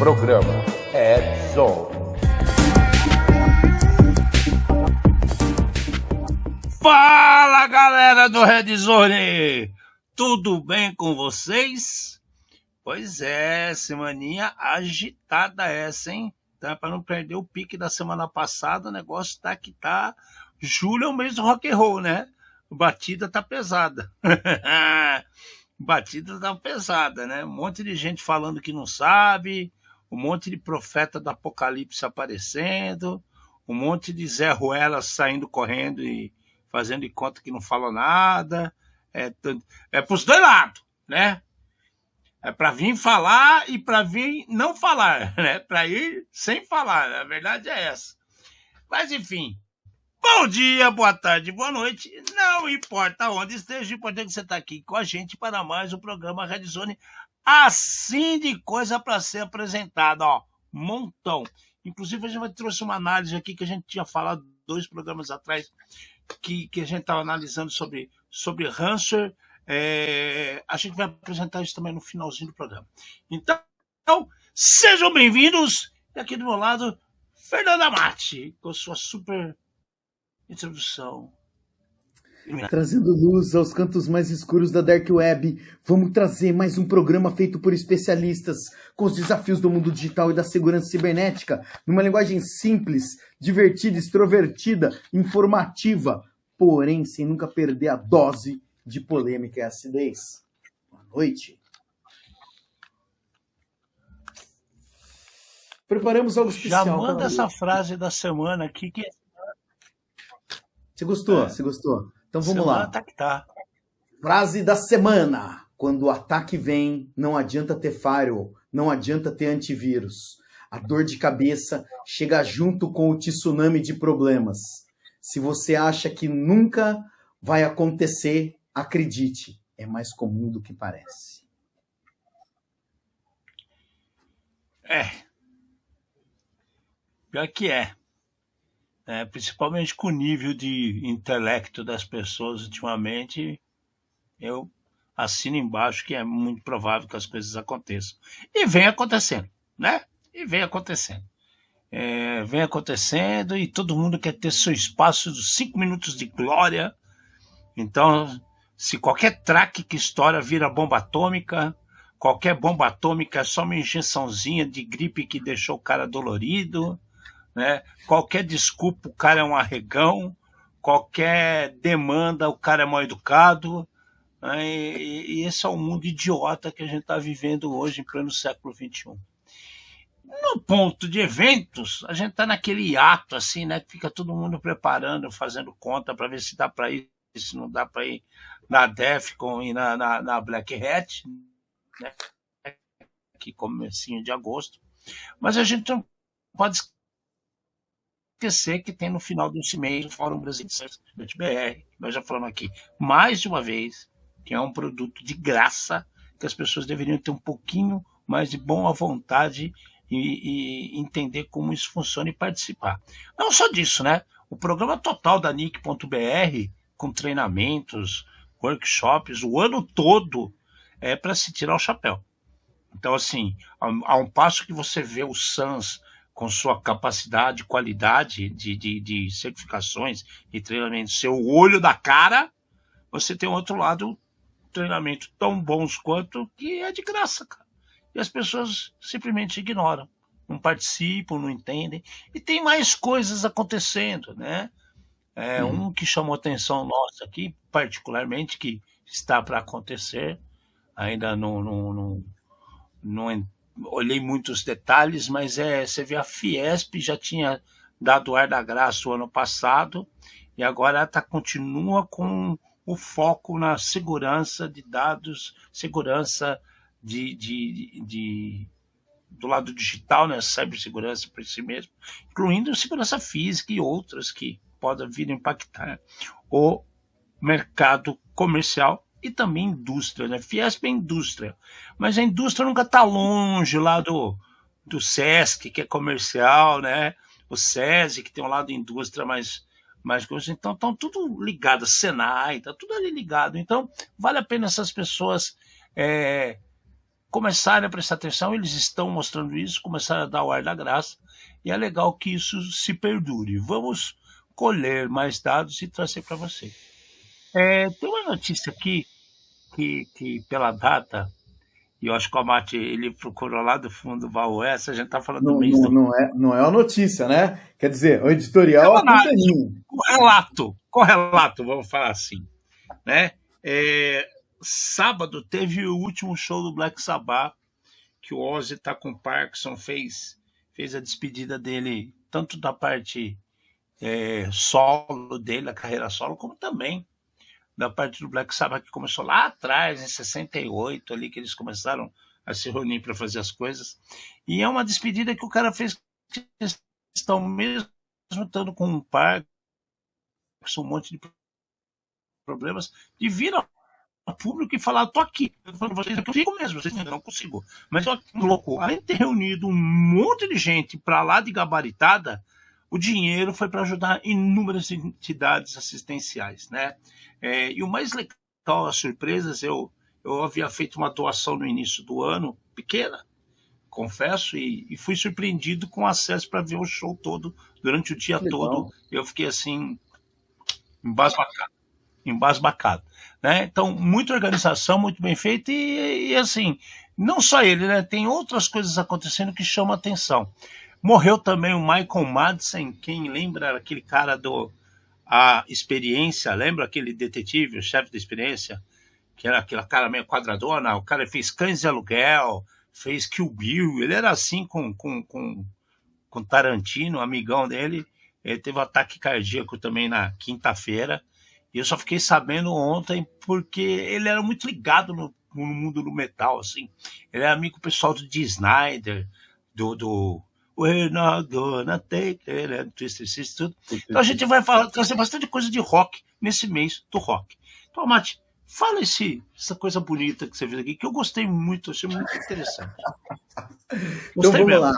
Programa Red Zone. Fala, galera do Red Zone! Tudo bem com vocês? Pois é, semaninha agitada essa, hein? Tá, para não perder o pique da semana passada, o negócio tá que tá... Julho é o mês do rock and roll, né? Batida tá pesada. Batida tá pesada, né? Um monte de gente falando que não sabe, um monte de profeta do apocalipse aparecendo, um monte de Zé Ruela saindo correndo e fazendo de conta que não falou nada. É pros dois lados, né? É para vir falar e para vir não falar, né? Para ir sem falar, a verdade é essa. Mas enfim, bom dia, boa tarde, boa noite, não importa onde esteja, o importante é que você está aqui com a gente para mais um programa Red Zone, assim de coisa para ser apresentada, ó, montão. Inclusive a gente trouxe uma análise aqui que a gente tinha falado 2 programas atrás, que a gente estava analisando sobre Hanser. A gente vai apresentar isso também no finalzinho do programa. Então, sejam bem-vindos. E aqui do meu lado, Fernanda Matti, com sua super introdução. Trazendo luz aos cantos mais escuros da Dark Web, vamos trazer mais um programa feito por especialistas com os desafios do mundo digital e da segurança cibernética, numa linguagem simples, divertida, extrovertida, informativa, porém sem nunca perder a dose de polêmica e acidez. Boa noite. Preparamos algo especial. Já manda essa frase da semana aqui que... Você gostou? Você gostou? Então vamos lá. Tá que tá. Frase da semana. Quando o ataque vem, não adianta ter firewall, não adianta ter antivírus. A dor de cabeça chega junto com o tsunami de problemas. Se você acha que nunca vai acontecer, acredite, é mais comum do que parece. Pior que é. Principalmente com o nível de intelecto das pessoas ultimamente, eu assino embaixo que é muito provável que as coisas aconteçam. E vem acontecendo, né? Vem acontecendo e todo mundo quer ter seu espaço dos 5 minutos de glória. Então, se qualquer traque que estoura vira bomba atômica, qualquer bomba atômica é só uma injeçãozinha de gripe que deixou o cara dolorido, né? Qualquer desculpa o cara é um arregão, qualquer demanda o cara é mal educado, né? E esse é o mundo idiota que a gente está vivendo hoje em pleno século XXI. No ponto de eventos, a gente está naquele hiato assim, né? Que fica todo mundo preparando, fazendo conta para ver se dá para ir, se não dá para ir na Defcon e na Black Hat, né? Que comecinho de agosto. Mas a gente não pode esquecer que tem no final desse mês o Fórum Brasileiro BR, nós já falamos aqui mais de uma vez, que é um produto de graça, que as pessoas deveriam ter um pouquinho mais de boa vontade e entender como isso funciona e participar. Não só disso, né? O programa total da NIC.br, com treinamentos, workshops, o ano todo, é para se tirar o chapéu. Então, assim, a um passo que você vê o SANS com sua capacidade, qualidade de certificações e treinamentos, seu olho da cara, você tem outro lado, treinamento tão bons quanto, que é de graça, cara. E as pessoas simplesmente ignoram, não participam, não entendem. E tem mais coisas acontecendo, né? Um que chamou atenção nossa aqui, particularmente, que está para acontecer, ainda não olhei muitos detalhes, mas você vê a Fiesp já tinha dado o ar da graça o ano passado e agora continua com o foco na segurança de dados, segurança do lado digital, né, cibersegurança por si mesmo, incluindo segurança física e outras que podem vir a impactar o mercado comercial e também indústria, né? Fiesp é indústria, mas a indústria nunca está longe lá do SESC, que é comercial, né? O SESI, que tem um lado de indústria mais coisa. Então, estão tudo ligado, Senai, está tudo ali ligado. Então, vale a pena essas pessoas começarem a prestar atenção, eles estão mostrando isso, começaram a dar o ar da graça, e é legal que isso se perdure. Vamos colher mais dados e trazer para você. Tem uma notícia aqui que pela data, e eu acho que o Amate, ele procurou lá do fundo do baú essa, a gente está falando do mês. Não é uma notícia, né? Quer dizer, o editorial é correlato, vamos falar assim, né? Sábado teve o último show do Black Sabbath, que o Ozzy tá com Parkinson, fez a despedida dele, tanto da parte solo dele, a carreira solo, como também da parte do Black Sabbath, que começou lá atrás, em 68, ali que eles começaram a se reunir para fazer as coisas. E é uma despedida que o cara fez questão, mesmo estando com um Parkinson, um monte de problemas, de vir ao público e falar: tô aqui, eu falo pra vocês, eu fico mesmo, vocês não consigo, mas eu louco. Além de ter reunido um monte de gente para lá de gabaritada, o dinheiro foi para ajudar inúmeras entidades assistenciais, né? E o mais legal, as surpresas, eu havia feito uma doação no início do ano, pequena, confesso, e fui surpreendido com acesso para ver o show todo, durante o dia todo. Eu fiquei assim, embasbacado, né? Então, muita organização, muito bem feita, e assim, não só ele, né? Tem outras coisas acontecendo que chamam a atenção. Morreu também o Michael Madsen, quem lembra aquele cara A Experiência, lembra aquele detetive, o chefe da Experiência, que era aquele cara meio quadradona, o cara fez Cães de Aluguel, fez Kill Bill, ele era assim com Tarantino, amigão dele. Ele teve um ataque cardíaco também na quinta-feira, e eu só fiquei sabendo ontem porque ele era muito ligado no mundo do metal, assim. Ele era amigo pessoal do Dee Snider, do We're Not Gonna Take It, Twisted Sister, tudo. Então a gente vai trazer bastante coisa de rock nesse mês do rock. Então, Mate, fala essa coisa bonita que você fez aqui, que eu gostei muito, achei muito interessante. Então vamos lá.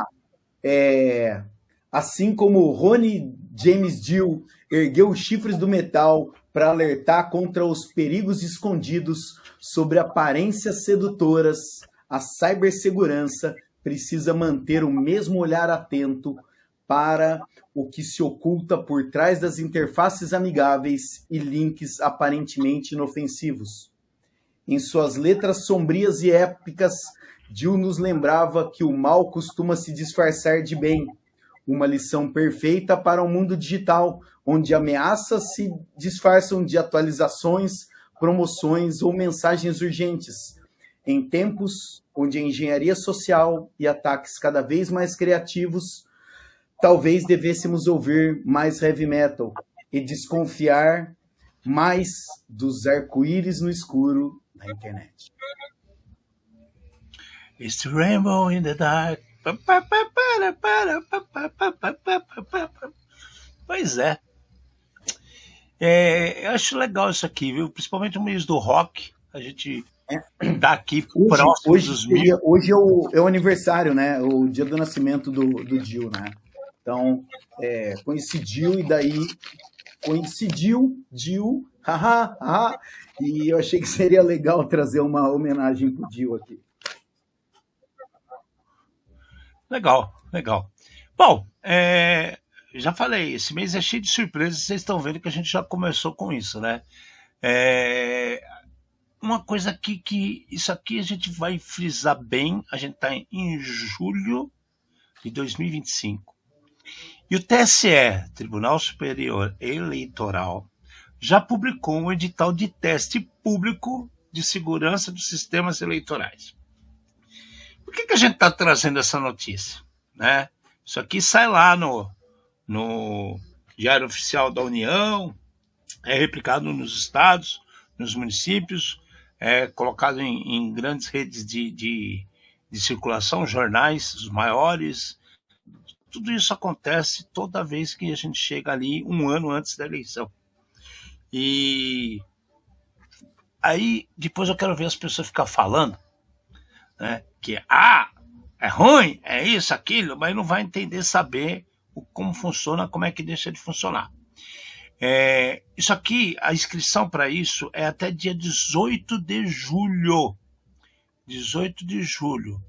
Assim como Ronnie James Dio ergueu os chifres do metal para alertar contra os perigos escondidos sobre aparências sedutoras, a cibersegurança precisa manter o mesmo olhar atento para o que se oculta por trás das interfaces amigáveis e links aparentemente inofensivos. Em suas letras sombrias e épicas, Dio nos lembrava que o mal costuma se disfarçar de bem, uma lição perfeita para o mundo digital, onde ameaças se disfarçam de atualizações, promoções ou mensagens urgentes. Em tempos onde a engenharia social e ataques cada vez mais criativos, talvez devêssemos ouvir mais heavy metal e desconfiar mais dos arco-íris no escuro da internet. It's the rainbow in the dark. Pois é. Eu acho legal isso aqui, viu? Principalmente no mês do rock. A gente dá aqui próximo dos mil. Hoje é o aniversário, né? O dia do nascimento do Dio, né? Então, coincidiu, e daí coincidiu, Dio, haha, e eu achei que seria legal trazer uma homenagem pro Dio aqui. Legal. Bom, já falei, esse mês é cheio de surpresas, vocês estão vendo que a gente já começou com isso, né? Uma coisa aqui que isso aqui a gente vai frisar bem, a gente está em julho de 2025. E o TSE, Tribunal Superior Eleitoral, já publicou um edital de teste público de segurança dos sistemas eleitorais. Por que a gente está trazendo essa notícia? Né? Isso aqui sai lá no Diário Oficial da União, é replicado nos estados, nos municípios, é colocado em grandes redes de circulação, jornais, os maiores. Tudo isso acontece toda vez que a gente chega ali um ano antes da eleição. E aí depois eu quero ver as pessoas ficar falando, né, que é ruim, é isso, aquilo, mas não vai entender, saber como funciona, como é que deixa de funcionar. Isso aqui, a inscrição para isso é até dia 18 de julho. 18 de julho.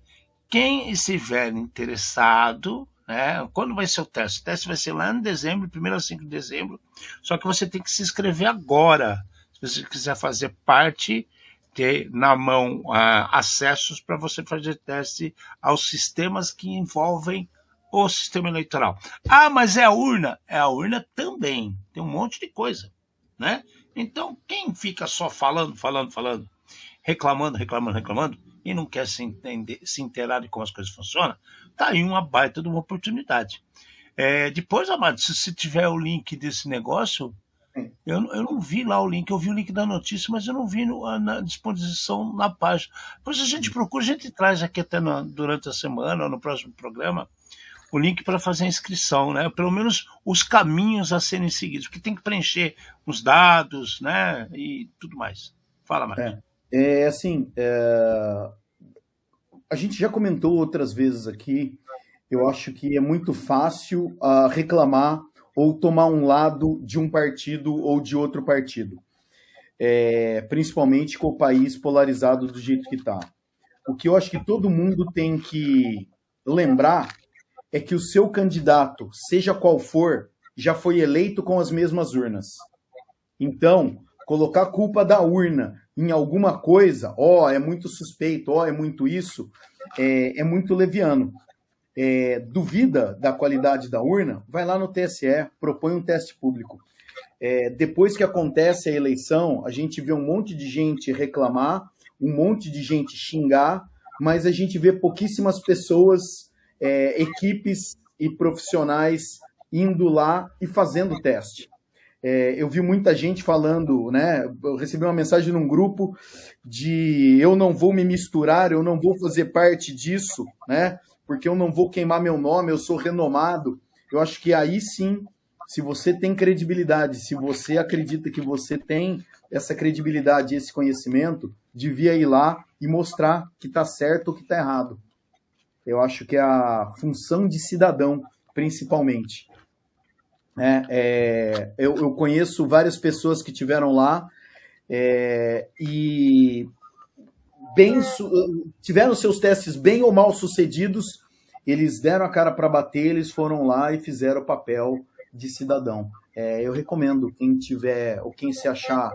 Quem estiver interessado, né, quando vai ser o teste? O teste vai ser lá em dezembro, 1º a 5 de dezembro, só que você tem que se inscrever agora, se você quiser fazer parte, ter na mão acessos para você fazer teste aos sistemas que envolvem o sistema eleitoral. Ah, mas é a urna? É a urna também, tem um monte de coisa, né? Então, quem fica só falando, reclamando, e não quer se inteirar de como as coisas funcionam, tá aí uma baita de uma oportunidade. Depois, Amado, se tiver o link desse negócio, eu não vi lá o link, eu vi o link da notícia, mas eu não vi na disposição na página. Depois a gente procura, a gente traz aqui até durante a semana, ou no próximo programa, o link para fazer a inscrição, né? Pelo menos os caminhos a serem seguidos, porque tem que preencher os dados, né? E tudo mais. Fala, Marcos. Assim, a gente já comentou outras vezes aqui, eu acho que é muito fácil reclamar ou tomar um lado de um partido ou de outro partido, principalmente com o país polarizado do jeito que está. O que eu acho que todo mundo tem que lembrar é que o seu candidato, seja qual for, já foi eleito com as mesmas urnas. Então, colocar a culpa da urna em alguma coisa, é muito suspeito, é muito isso, é muito leviano. Duvida da qualidade da urna, vai lá no TSE, propõe um teste público. Depois que acontece a eleição, a gente vê um monte de gente reclamar, um monte de gente xingar, mas a gente vê pouquíssimas pessoas, equipes e profissionais indo lá e fazendo teste. Eu vi muita gente falando, né? Eu recebi uma mensagem num grupo de eu não vou me misturar, eu não vou fazer parte disso, né? Porque eu não vou queimar meu nome, eu sou renomado. Eu acho que aí sim, se você tem credibilidade, se você acredita que você tem essa credibilidade e esse conhecimento, devia ir lá e mostrar que está certo ou que está errado. Eu acho que é a função de cidadão, principalmente. Eu conheço várias pessoas que tiveram lá e tiveram seus testes bem ou mal sucedidos, eles deram a cara para bater, eles foram lá e fizeram o papel de cidadão. Eu recomendo, quem tiver, ou quem se achar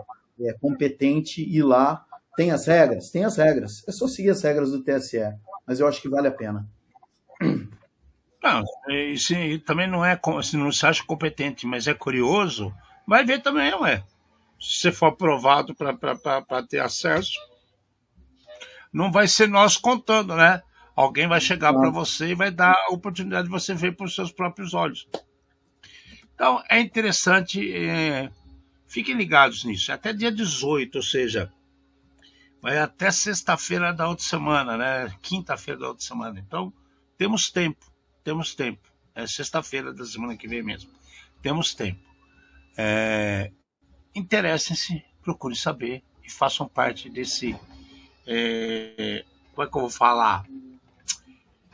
competente, ir lá. Tem as regras? Tem as regras. É só seguir as regras do TSE, mas eu acho que vale a pena. Não, isso também não é, se não se acha competente, mas é curioso, vai ver também, se você for aprovado para ter acesso, não vai ser nós contando, né? Alguém vai chegar para você e vai dar a oportunidade de você ver por seus próprios olhos. Então, é interessante, fiquem ligados nisso, até dia 18, ou seja, vai até sexta-feira da outra semana, né? Quinta-feira da outra semana. Então, temos tempo. É sexta-feira da semana que vem mesmo. Temos tempo. Interessem-se, procurem saber e façam parte desse... como é que eu vou falar?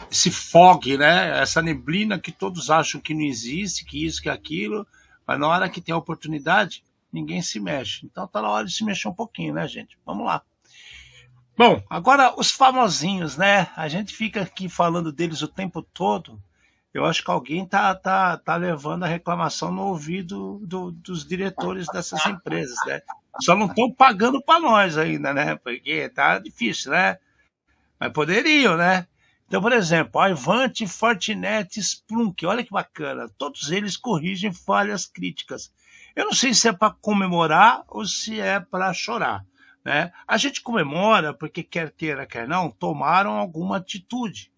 Esse fog, né? Essa neblina que todos acham que não existe, que isso, que aquilo, mas na hora que tem a oportunidade, ninguém se mexe. Então tá na hora de se mexer um pouquinho, né, gente? Vamos lá. Bom, agora os famosinhos, né? A gente fica aqui falando deles o tempo todo. Eu acho que alguém tá levando a reclamação no ouvido dos diretores dessas empresas, né? Só não estão pagando para nós ainda, né? Porque tá difícil, né? Mas poderiam, né? Então, por exemplo, Ivanti, Fortinet, Splunk, olha que bacana. Todos eles corrigem falhas críticas. Eu não sei se é para comemorar ou se é para chorar. Né? A gente comemora porque, quer queira, quer não, tomaram alguma atitude.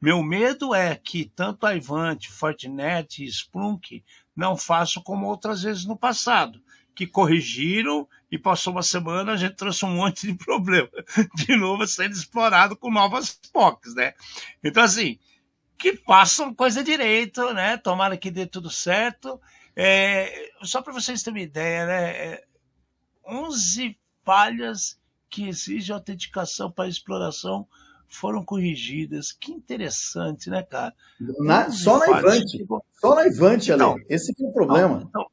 Meu medo é que tanto a Ivanti, Fortinet e Splunk não façam como outras vezes no passado, que corrigiram e passou uma semana a gente trouxe um monte de problema, de novo sendo explorado com novas POCs, né? Então, assim, que façam coisa direito, né? Tomara que dê tudo certo. Só para vocês terem uma ideia, né? 11 falhas que exigem autenticação para exploração foram corrigidas. Que interessante, né, cara? Só na Ivanti. Só na Ivanti, Ale. Esse que é o problema. Então,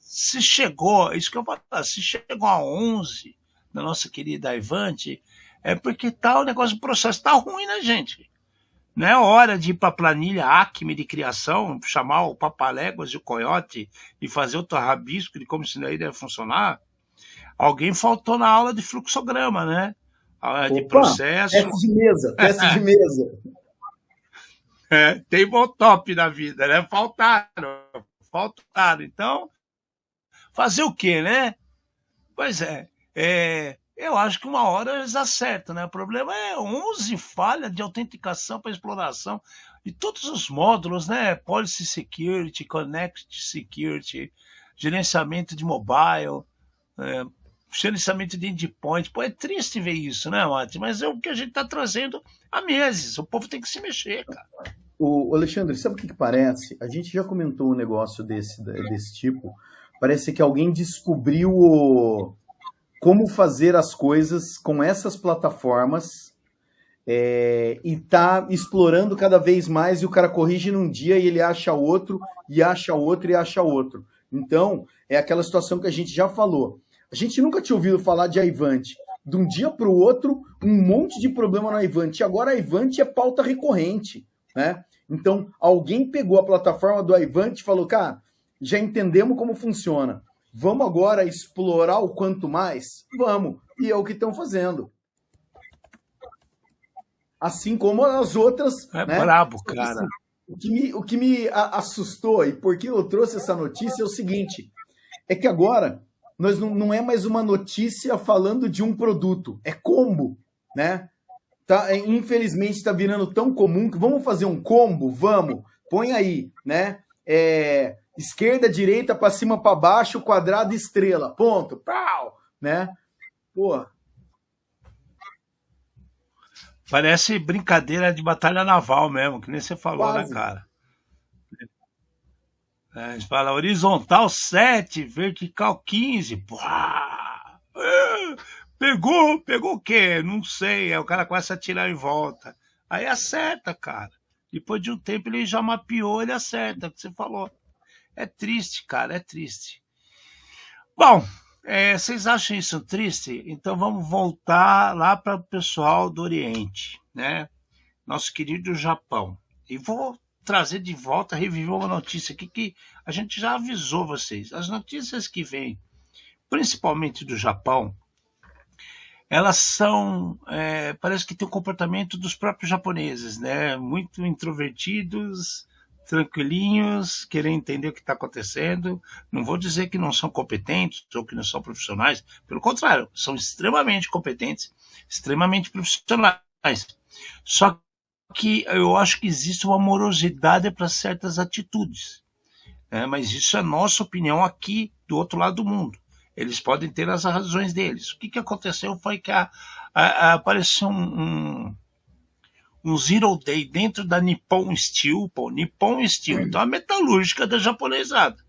se chegou, isso que eu vou falar, se chegou a 11 da nossa querida Ivanti, é porque o negócio do processo tá ruim, né, gente? Não é hora de ir para a planilha Acme de criação, chamar o Papaléguas e o Coyote e fazer outro rabisco de como isso daí deve funcionar. Alguém faltou na aula de fluxograma, né? De processo. Teste de mesa. Tem bom top na vida, né? Faltaram. Então, fazer o quê, né? Pois eu acho que uma hora eles acertam, né? O problema é 11 falhas de autenticação para exploração de todos os módulos, né? Policy Security, Connect Security, gerenciamento de mobile, gerenciamento de endpoint. Pô, é triste ver isso, né, Mate? Mas é o que a gente está trazendo há meses. O povo tem que se mexer, cara. O Alexandre, sabe o que parece? A gente já comentou um negócio desse tipo. Parece que alguém descobriu como fazer as coisas com essas plataformas e está explorando cada vez mais, e o cara corrige num dia e ele acha outro, e acha outro, e acha outro. Então, é aquela situação que a gente já falou. A gente nunca tinha ouvido falar de Aivante. De um dia para o outro, um monte de problema no Aivante. E agora a Aivante é pauta recorrente, né? Então, alguém pegou a plataforma do Aivante e falou, cara, já entendemos como funciona. Vamos agora explorar o quanto mais? Vamos. E é o que estão fazendo. Assim como as outras. É, né? Brabo, cara. O que me assustou e por que eu trouxe essa notícia é o seguinte: é que agora nós não é mais uma notícia falando de um produto, é combo, né? Infelizmente está virando tão comum que vamos fazer um combo, vamos, põe aí, né? Esquerda, direita, para cima, para baixo, quadrado, estrela, ponto, pau, né? Pô. Parece brincadeira de batalha naval mesmo, que nem você falou, Quase. né, cara? A gente fala horizontal 7, vertical 15. Pá! Pegou o quê? Não sei. Aí o cara começa a tirar em volta. Aí acerta, cara. Depois de um tempo ele já mapeou, ele acerta, o que você falou. É triste, cara, é triste. Bom, vocês acham isso triste? Então vamos voltar lá para o pessoal do Oriente, né? Nosso querido Japão. E vou trazer de volta, reviver uma notícia aqui que a gente já avisou vocês. As notícias que vêm, principalmente do Japão, elas são, parece que tem o comportamento dos próprios japoneses, né? Muito introvertidos, tranquilinhos, querem entender o que está acontecendo. Não vou dizer que não são competentes ou que não são profissionais, pelo contrário, são extremamente competentes, extremamente profissionais. Só que eu acho que existe uma morosidade para certas atitudes, mas isso é nossa opinião aqui do outro lado do mundo. Eles podem ter as razões deles. O que aconteceu foi que apareceu um Zero Day dentro da Nippon Steel. Pô, Nippon Steel, então a metalúrgica da japonesada,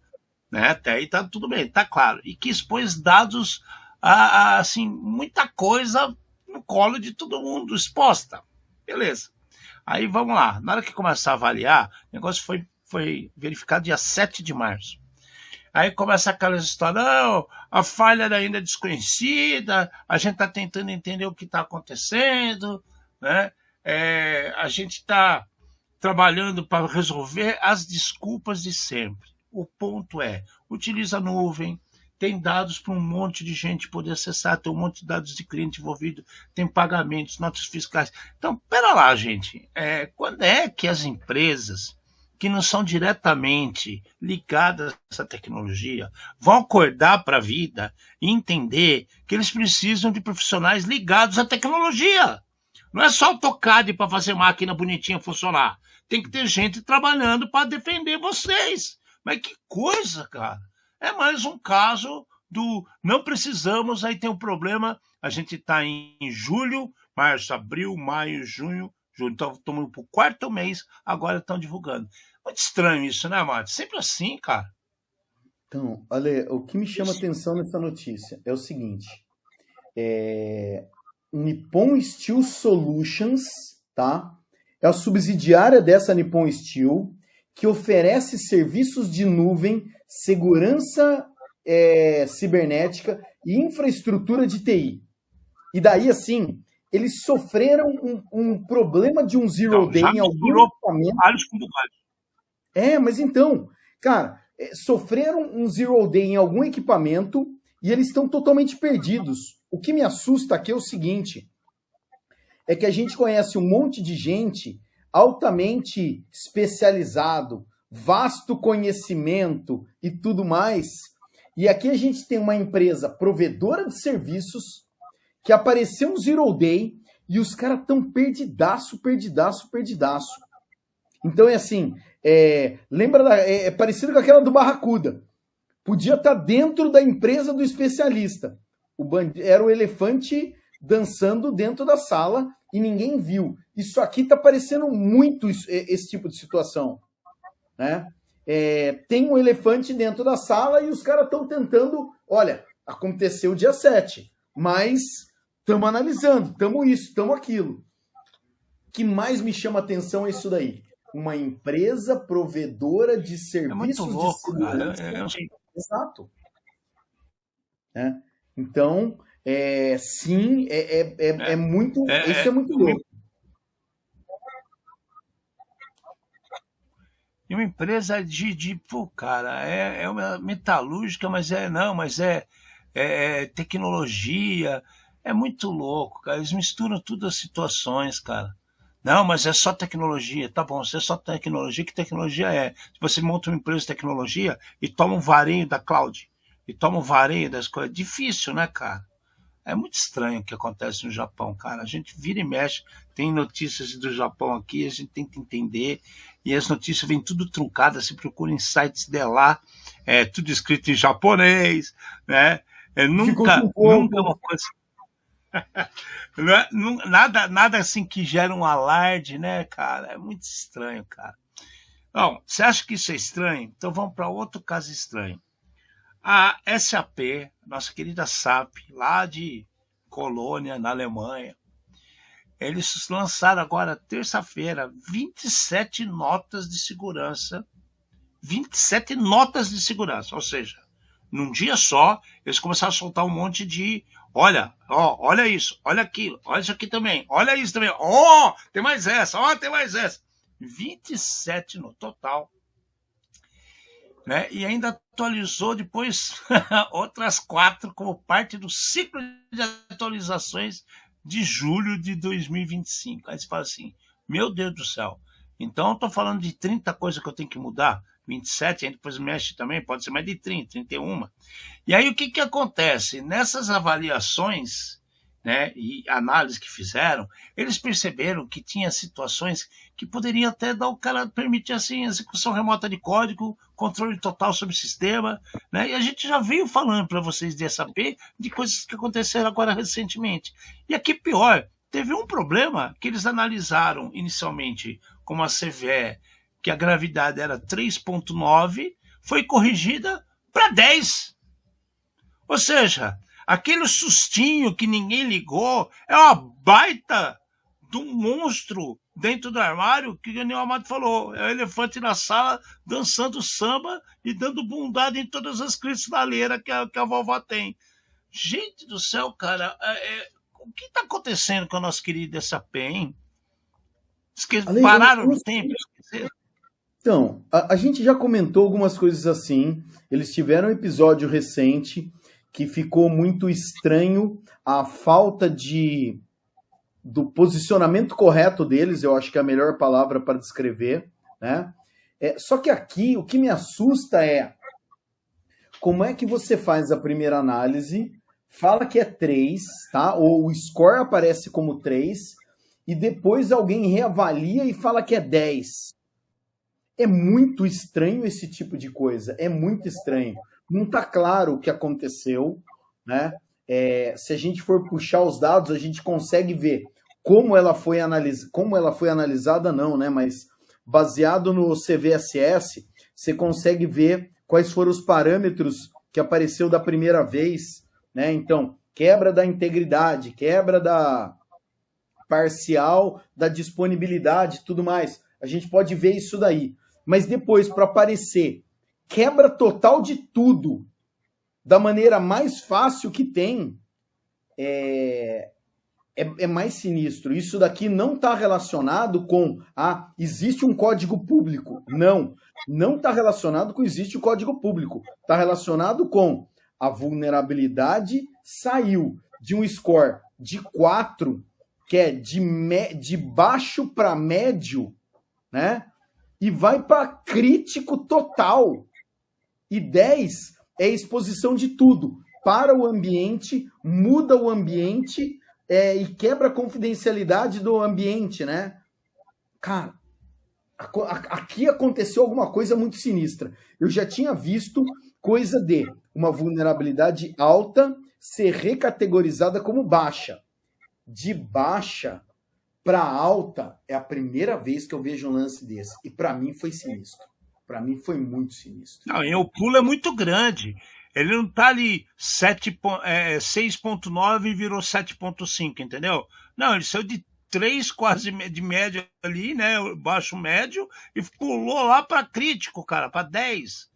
né? Até aí tá tudo bem, tá claro. E que expôs dados, assim, muita coisa no colo de todo mundo, exposta. Beleza. Aí vamos lá. Na hora que começar a avaliar, o negócio foi verificado dia 7 de março. Aí começa aquela história, não, a falha ainda é desconhecida, a gente está tentando entender o que está acontecendo, né? A gente está trabalhando para resolver as desculpas de sempre. O ponto é, utiliza a nuvem, tem dados para um monte de gente poder acessar, tem um monte de dados de cliente envolvido, tem pagamentos, notas fiscais. Então, pera lá, gente, quando é que as empresas que não são diretamente ligadas a essa tecnologia vão acordar para a vida e entender que eles precisam de profissionais ligados à tecnologia? Não é só AutoCAD para fazer máquina bonitinha funcionar. Tem que ter gente trabalhando para defender vocês. Mas que coisa, cara. É mais um caso do não precisamos, aí tem um problema. A gente está em julho, março, abril, maio, junho. Então estamos para o quarto mês, agora estão divulgando. Muito estranho isso, né, Márcio? Sempre assim, cara. Então, Ale, o que me chama atenção nessa notícia é o seguinte. Nippon Steel Solutions, tá? É a subsidiária dessa Nippon Steel, que oferece serviços de nuvem, segurança cibernética e infraestrutura de TI. E daí, assim, eles sofreram um problema de um zero day em algum equipamento. Alhos com bugalhos. Mas então, cara, sofreram um zero day em algum equipamento e eles estão totalmente perdidos. O que me assusta aqui é o seguinte, é que a gente conhece um monte de gente altamente especializado, vasto conhecimento e tudo mais, e aqui a gente tem uma empresa provedora de serviços que apareceu um zero day e os caras estão perdidaço. Então é assim, lembra, é parecido com aquela do Barracuda. Podia estar dentro da empresa do especialista. Era o elefante dançando dentro da sala e ninguém viu. Isso aqui está parecendo muito esse tipo de situação, né? Tem um elefante dentro da sala e os caras estão tentando... Olha, aconteceu dia 7, mas estamos analisando, estamos isso, estamos aquilo. O que mais me chama atenção é isso daí. Uma empresa provedora de serviços muito louco, de segurança. Cara. Exato. Então, sim, muito... isso é muito louco. E uma empresa pô, cara, é uma metalúrgica, mas é tecnologia, é muito louco, cara. Eles misturam tudo as situações, cara. Não, mas é só tecnologia. Tá bom, se é só tecnologia, que tecnologia é? Se você monta uma empresa de tecnologia e toma um vareio da cloud, e toma um vareio das coisas, difícil, né, cara? É muito estranho o que acontece no Japão, cara. A gente vira e mexe, tem notícias do Japão aqui, a gente tem que entender, e as notícias vêm tudo truncadas, se procura em sites de lá, tudo escrito em japonês, né? Nunca uma coisa... nada assim que gera um alarde, né, cara? É muito estranho, cara. Bom, você acha que isso é estranho? Então vamos para outro caso estranho. A SAP, nossa querida SAP, lá de Colônia, na Alemanha, eles lançaram agora, terça-feira, 27 notas de segurança. 27 notas de segurança, ou seja, num dia só, eles começaram a soltar um monte de... Olha isso, olha aquilo, olha isso aqui também, olha isso também, tem mais essa, tem mais essa. 27 no total. Né? E ainda atualizou depois outras 4 como parte do ciclo de atualizações de julho de 2025. Aí você fala assim, meu Deus do céu, então eu estou falando de 30 coisas que eu tenho que mudar, 27, aí depois mexe também, pode ser mais de 30, 31. E aí o que acontece? Nessas avaliações, né, e análise que fizeram, eles perceberam que tinha situações que poderiam até dar o cara permitir assim execução remota de código, controle total sobre o sistema, né? E a gente já veio falando para vocês de SAP de coisas que aconteceram agora recentemente. E aqui pior, teve um problema que eles analisaram inicialmente como a CVE, que a gravidade era 3,9, foi corrigida para 10. Ou seja, aquele sustinho que ninguém ligou é uma baita de um monstro dentro do armário, que o Amado falou, é o elefante na sala dançando samba e dando bundada em todas as cristaleras que a vovó tem. Gente do céu, cara, o que está acontecendo com a nossa querida SAP, hein? Pararam no tempo, esqueceram? Então, a gente já comentou algumas coisas assim, eles tiveram um episódio recente que ficou muito estranho a falta do posicionamento correto deles, eu acho que é a melhor palavra para descrever, né? Só que aqui, o que me assusta é como é que você faz a primeira análise, fala que é 3, tá? Ou o score aparece como 3, e depois alguém reavalia e fala que é 10. É muito estranho esse tipo de coisa, é muito estranho. Não está claro o que aconteceu, né? Se a gente for puxar os dados, a gente consegue ver como ela foi analisada, não, né? Mas baseado no CVSS, você consegue ver quais foram os parâmetros que apareceu da primeira vez, né? Então, quebra da integridade, quebra da parcial, da disponibilidade, tudo mais. A gente pode ver isso daí. Mas depois, para aparecer quebra total de tudo, da maneira mais fácil que tem, é mais sinistro. Isso daqui não está relacionado com existe um código público. Não está relacionado com existe o código público. Está relacionado com a vulnerabilidade saiu de um score de 4, que é de baixo para médio, né? E vai para crítico total. E 10 é exposição de tudo. Para o ambiente, muda o ambiente e quebra a confidencialidade do ambiente, né? Cara, aqui aconteceu alguma coisa muito sinistra. Eu já tinha visto coisa de uma vulnerabilidade alta ser recategorizada como baixa. De baixa para alta é a primeira vez que eu vejo um lance desse. E para mim foi sinistro. Para mim foi muito sinistro. Não, e o pulo é muito grande. Ele não tá ali 6.9 e virou 7.5, entendeu? Não, ele saiu de 3 quase de média ali, né? Baixo médio, e pulou lá para crítico, cara, para 10.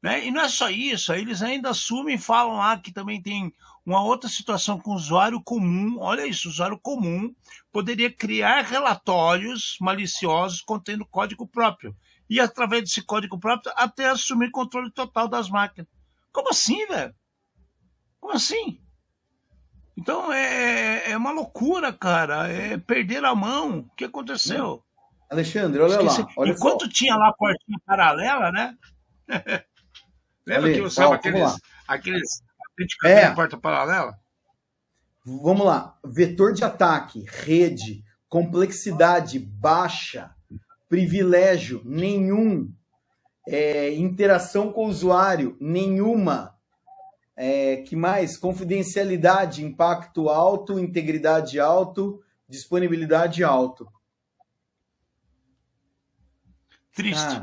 Né? E não é só isso, eles ainda assumem e falam lá que também tem uma outra situação com o usuário comum. Olha isso, o usuário comum poderia criar relatórios maliciosos contendo código próprio. E através desse código próprio até assumir controle total das máquinas. Como assim, velho? Como assim? Então é uma loucura, cara. É perder a mão. O que aconteceu? Alexandre, olha lá. Olha enquanto só. tinha lá a portinha paralela, né? Lembra que usava aqueles autenticadores de porta paralela? Vamos lá. Vetor de ataque, rede, complexidade baixa, privilégio nenhum, interação com o usuário nenhuma, que mais? Confidencialidade, impacto alto, integridade alto, disponibilidade alto. Triste.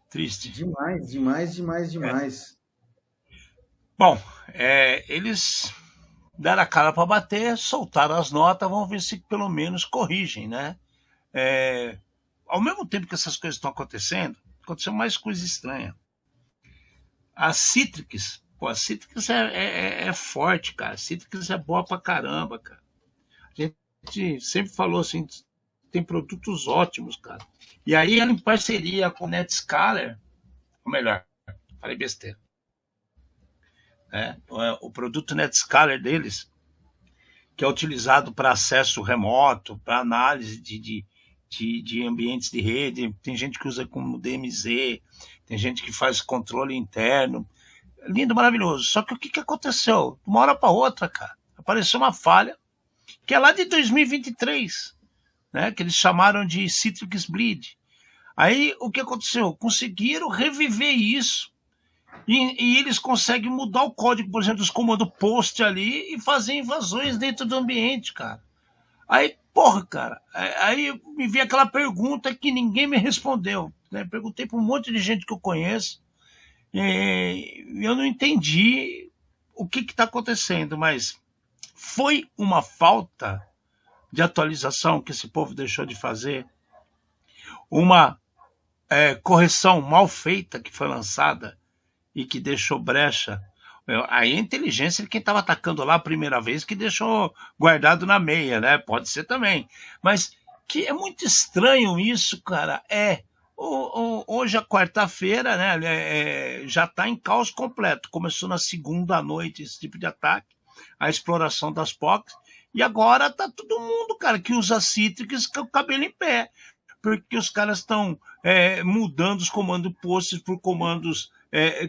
Triste. Demais. Bom, eles deram a cara para bater, soltaram as notas, vamos ver se pelo menos corrigem, né? Ao mesmo tempo que essas coisas estão acontecendo, aconteceu mais coisa estranha. A Citrix, a Citrix é forte, cara. A Citrix é boa pra caramba, cara. A gente sempre falou assim, tem produtos ótimos, cara. E aí ela em parceria com o Netscaler, ou melhor, falei besteira. O produto Netscaler deles, que é utilizado para acesso remoto, para análise de ambientes de rede, tem gente que usa como DMZ, tem gente que faz controle interno, lindo, maravilhoso. Só que o que aconteceu? De uma hora para outra, cara, apareceu uma falha, que é lá de 2023, né, que eles chamaram de Citrix Bleed. Aí, o que aconteceu? Conseguiram reviver isso, e eles conseguem mudar o código, por exemplo, dos comandos POST ali, e fazer invasões dentro do ambiente, cara. Aí, porra, cara, aí me veio aquela pergunta que ninguém me respondeu, né? Perguntei para um monte de gente que eu conheço, e eu não entendi o que está acontecendo, mas foi uma falta de atualização que esse povo deixou de fazer, uma correção mal feita que foi lançada e que deixou brecha. Aí a inteligência de quem estava atacando lá a primeira vez que deixou guardado na meia, né? Pode ser também. Mas que é muito estranho isso, cara. Hoje, a quarta-feira, né, já está em caos completo. Começou na segunda à noite esse tipo de ataque, a exploração das POCs, e agora tá todo mundo, cara, que usa Citrix com o cabelo em pé, porque os caras estão mudando os comandos POST por comandos,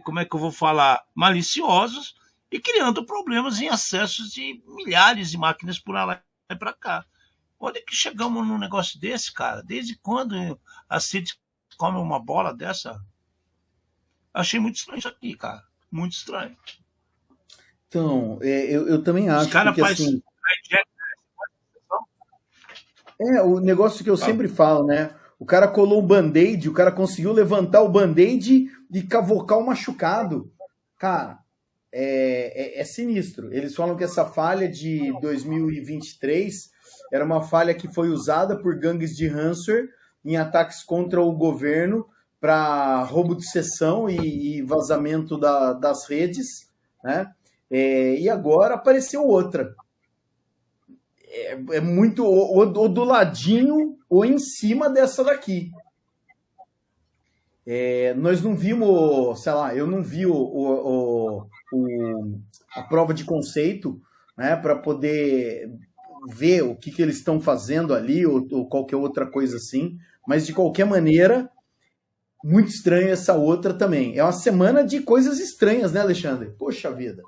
como é que eu vou falar, maliciosos, e criando problemas em acessos de milhares de máquinas por lá e para cá. Onde é que chegamos num negócio desse, cara? Desde quando a Citrix come uma bola dessa? Achei muito estranho isso aqui, cara. Muito estranho. Então, eu também acho. Os caras fazem... Assim, o negócio que eu sempre falo, né? O cara colou o band-aid, o cara conseguiu levantar o band-aid e cavocar o machucado. Cara, é sinistro. Eles falam que essa falha de 2023 era uma falha que foi usada por gangues de ransomware em ataques contra o governo para roubo de sessão e vazamento das redes, né? E agora apareceu outra. É muito ou do ladinho ou em cima dessa daqui. Nós não vimos, sei lá, eu não vi a prova de conceito, né, para poder ver o que eles estão fazendo ali ou qualquer outra coisa assim, mas de qualquer maneira, muito estranha essa outra também. É uma semana de coisas estranhas, né, Alexandre? Poxa vida.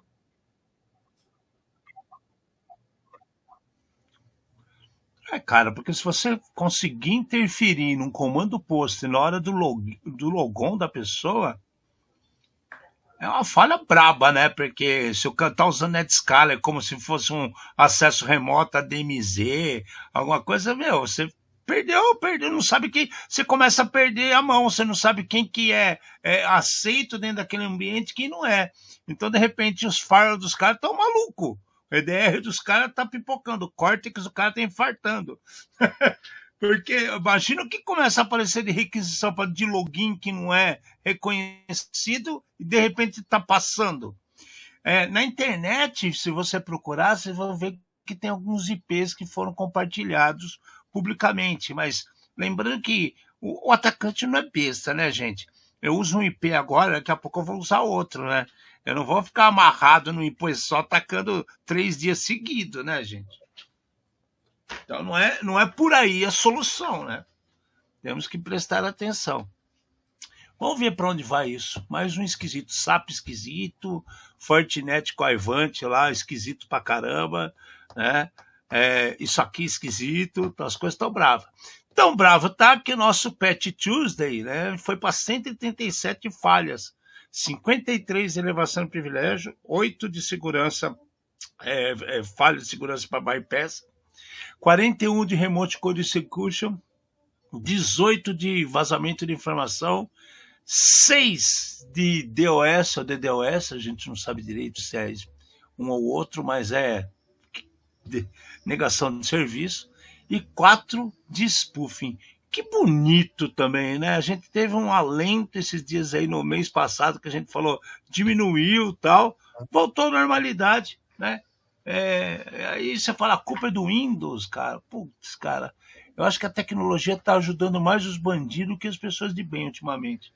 Cara, porque se você conseguir interferir num comando post na hora do logon da pessoa, é uma falha braba, né? Porque se o cara tá usando Netscaler como se fosse um acesso remoto a DMZ, alguma coisa, você perdeu, não sabe quem. Você começa a perder a mão, você não sabe quem que é aceito dentro daquele ambiente, quem não é. Então, de repente, os firewalls dos caras estão malucos. O EDR dos caras tá pipocando, o Cortex do cara tá infartando. Porque imagina o que começa a aparecer de requisição de login que não é reconhecido e de repente está passando. Na internet, se você procurar, você vai ver que tem alguns IPs que foram compartilhados publicamente, mas lembrando que o atacante não é besta, né, gente? Eu uso um IP agora, daqui a pouco eu vou usar outro, né? Eu não vou ficar amarrado no IP só atacando 3 dias seguidos, né, gente? Então não é por aí a solução, né? Temos que prestar atenção. Vamos ver para onde vai isso. Mais um esquisito. SAP esquisito, Fortinet com a Avante lá, esquisito pra caramba, né? Isso aqui esquisito, então as coisas estão bravas. Tão bravo tá que o nosso Patch Tuesday, né, foi para 187 falhas. 53 de elevação de privilégio, 8 de segurança, falha de segurança para bypass, 41 de remote code execution, 18 de vazamento de informação, 6 de DOS ou DDoS, a gente não sabe direito se é um ou outro, mas é negação de serviço, e 4 de spoofing. Que bonito também, né? A gente teve um alento esses dias aí no mês passado, que a gente falou, diminuiu e tal, voltou à normalidade, né? Aí você fala, a culpa é do Windows, cara. Putz, cara, eu acho que a tecnologia está ajudando mais os bandidos que as pessoas de bem ultimamente.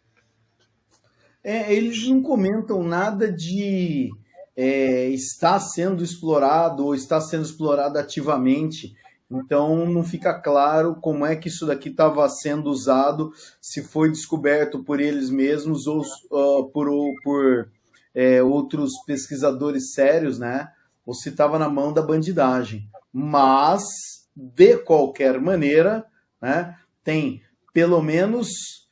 Eles não comentam nada de estar sendo explorado ou está sendo explorado ativamente. Então não fica claro como é que isso daqui estava sendo usado, se foi descoberto por eles mesmos ou por outros pesquisadores sérios, né? Ou se estava na mão da bandidagem. Mas, de qualquer maneira, né, tem pelo menos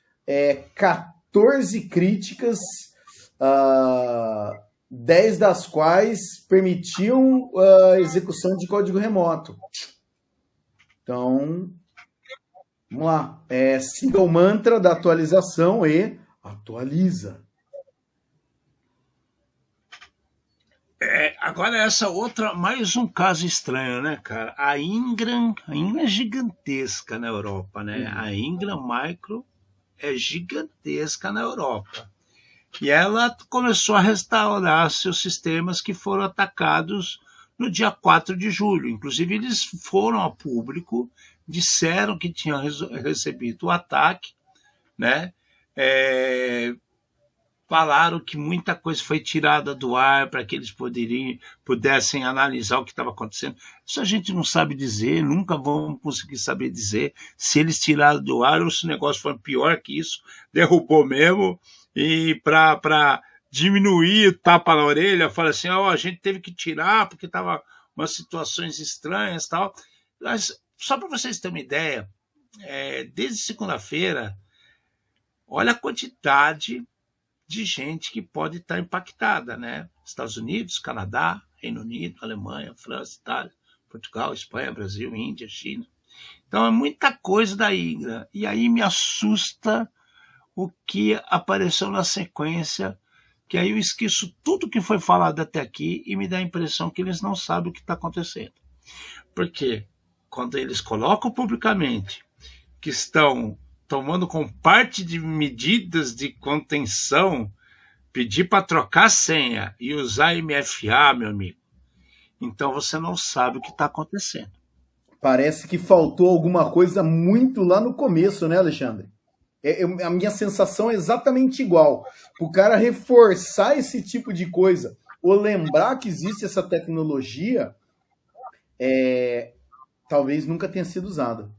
14 críticas, 10 das quais permitiam a execução de código remoto. Então, vamos lá. Siga o mantra da atualização e atualiza. Agora essa outra, mais um caso estranho, né, cara? A Ingram é gigantesca na Europa, né? A Ingram Micro é gigantesca na Europa. E ela começou a restaurar seus sistemas que foram atacados no dia 4 de julho. Inclusive, eles foram a público, disseram que tinham recebido o ataque, né? Falaram que muita coisa foi tirada do ar para que eles pudessem analisar o que estava acontecendo. Isso a gente não sabe dizer, nunca vamos conseguir saber dizer se eles tiraram do ar ou se o negócio foi pior que isso, derrubou mesmo, e para diminuir o tapa na orelha, fala assim, a gente teve que tirar porque estava umas situações estranhas e tal. Mas, só para vocês terem uma ideia, desde segunda-feira, olha a quantidade de gente que pode estar impactada, né? Estados Unidos, Canadá, Reino Unido, Alemanha, França, Itália, Portugal, Espanha, Brasil, Índia, China. Então é muita coisa da Ingram. E aí me assusta o que apareceu na sequência, que aí eu esqueço tudo que foi falado até aqui e me dá a impressão que eles não sabem o que está acontecendo. Porque quando eles colocam publicamente que estão tomando como parte de medidas de contenção pedir para trocar a senha e usar MFA, meu amigo, então você não sabe o que está acontecendo. Parece que faltou alguma coisa muito lá no começo, né, Alexandre? A minha sensação é exatamente igual. O cara reforçar esse tipo de coisa, ou lembrar que existe essa tecnologia, talvez nunca tenha sido usada.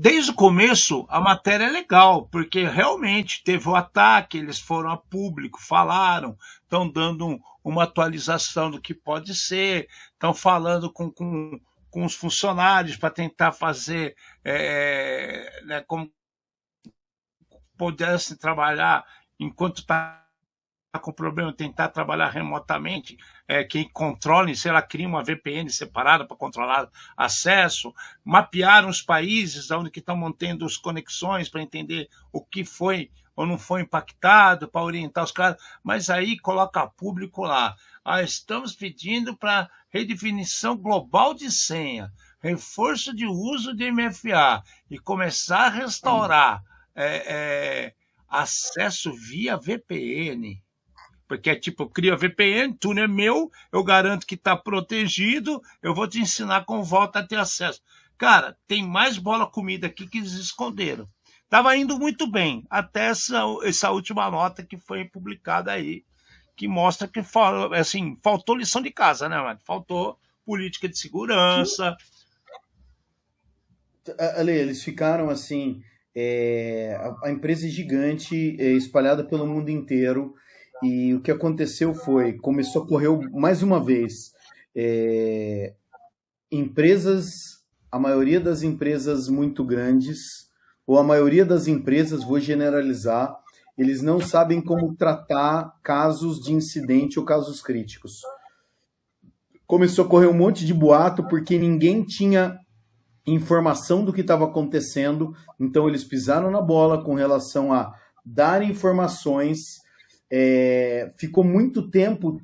Desde o começo, a matéria é legal, porque realmente teve o ataque, eles foram a público, falaram, estão dando uma atualização do que pode ser, estão falando com os funcionários para tentar fazer né, como pudessem trabalhar enquanto está com problema, tentar trabalhar remotamente, quem controle, sei lá, cria uma VPN separada para controlar acesso, mapearam os países onde que estão mantendo as conexões para entender o que foi ou não foi impactado, para orientar os caras, mas aí coloca público lá. Estamos pedindo para redefinição global de senha, reforço de uso de MFA e começar a restaurar acesso via VPN. Porque é tipo, eu crio a VPN, tu não é meu, eu garanto que está protegido, eu vou te ensinar como volta a ter acesso. Cara, tem mais bola comida aqui que eles esconderam. Estava indo muito bem, até essa última nota que foi publicada aí, que mostra que assim, faltou lição de casa, né, mano? Faltou política de segurança. Ale, eles ficaram assim, a empresa é gigante, espalhada pelo mundo inteiro, e o que aconteceu foi, começou a correr mais uma vez, a maioria das empresas muito grandes, ou a maioria das empresas, vou generalizar, eles não sabem como tratar casos de incidente ou casos críticos. Começou a correr um monte de boato porque ninguém tinha informação do que estava acontecendo, então eles pisaram na bola com relação a dar informações. Ficou muito tempo